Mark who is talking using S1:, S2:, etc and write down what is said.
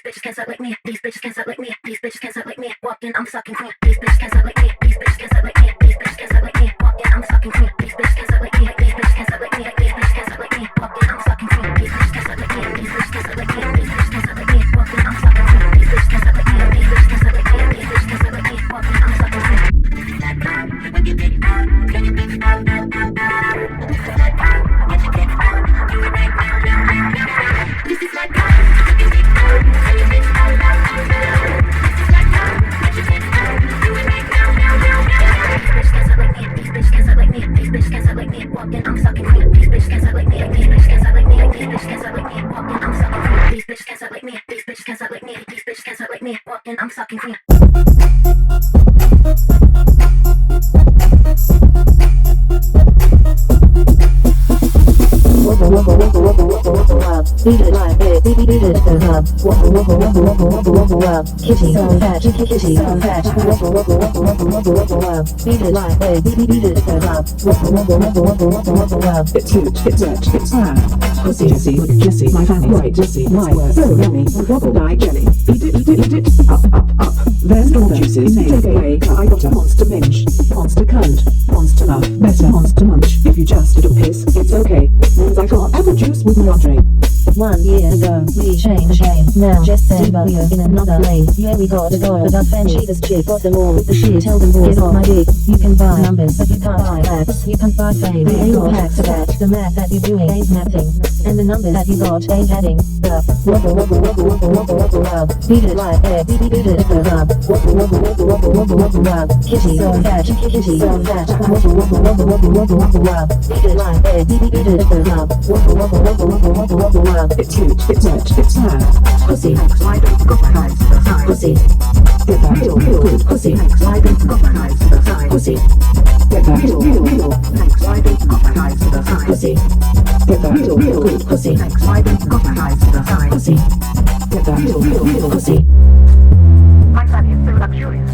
S1: bitches can't suck like me. These bitches can't suck like me. These bitches can't suck like me. Walking, I'm a sucking queen. These bitches can't suck like me. These bitches can't suck like me. These bitches can't suck like me. Walking, I'm a sucking queen. These bitches can't suck like me. These bitches can't suck like me. These bitches can't suck like me. Walking, I'm a sucking queen. These bitches can't suck like me. These bitches can't suck like me. These bitches can't suck like me. Walking, I'm a sucking queen. These bitches can't suck like me. These bitches can't suck like me. These bitches can't suck like me. Walking, I'm a sucking queen. This is my God. These bitches can't suck like me. These bitches can't suck like me. Walking, I'm a sucking queen. These bitches can't suck like me. These bitches can't suck like me. These bitches can't suck like me. Walking, I'm a sucking queen. These bitches can't suck like me. These bitches can't suck like me. These bitches can't suck like me. Walking, I'm a sucking queen.
S2: Beat it like it, beat it at the hub. Wobble up. Kitty, so fat, kitty, so fat. Wobble up. Beat it like it, beat it at the hub. Wobble up.
S3: It's huge, it's rich, it's fat. Pussy, Jessie, my fanny, right, Jessie, my word, so yummy. Wobble like jelly. Eat it, up. There's storm juices, take away. I got a monster minge, monster cunt, monster love, better monster munch. If you just did a piss, it's okay. Means I got apple juice with my entree.
S2: 1 year ago, we changed game. Now just say we're in another lane. Yeah, we got a girl, the fan cheaters chick off the wall with the shit. Tell them boys on my dick. You can buy numbers, but you can't buy facts. You can buy fame, but ain't got hacks to that. The math that you're doing ain't mathing, and the numbers that you got ain't adding up. Wobble up. Beat it like it, beat it at the hub. Wobble up. Kitty, so fat, kitty, so fat. Wobble up. Beat it like it, beat it at the hub. Wobble up.
S3: It's huge, it's rich, it's fat.
S2: Pussy,
S3: Slide it, got my eyes to the side.
S2: pussy,
S3: Get that heel, good pussy. Slide it, got my eyes to the side.
S2: pussy,
S3: Get that heel. Slide it, got my eyes to the side.
S2: pussy,
S3: Get that heel, good
S2: pussy,
S3: Slide it, got my eyes to the side.
S2: pussy,
S3: Get that heel,
S2: pussy.
S1: My fanny is so luxurious.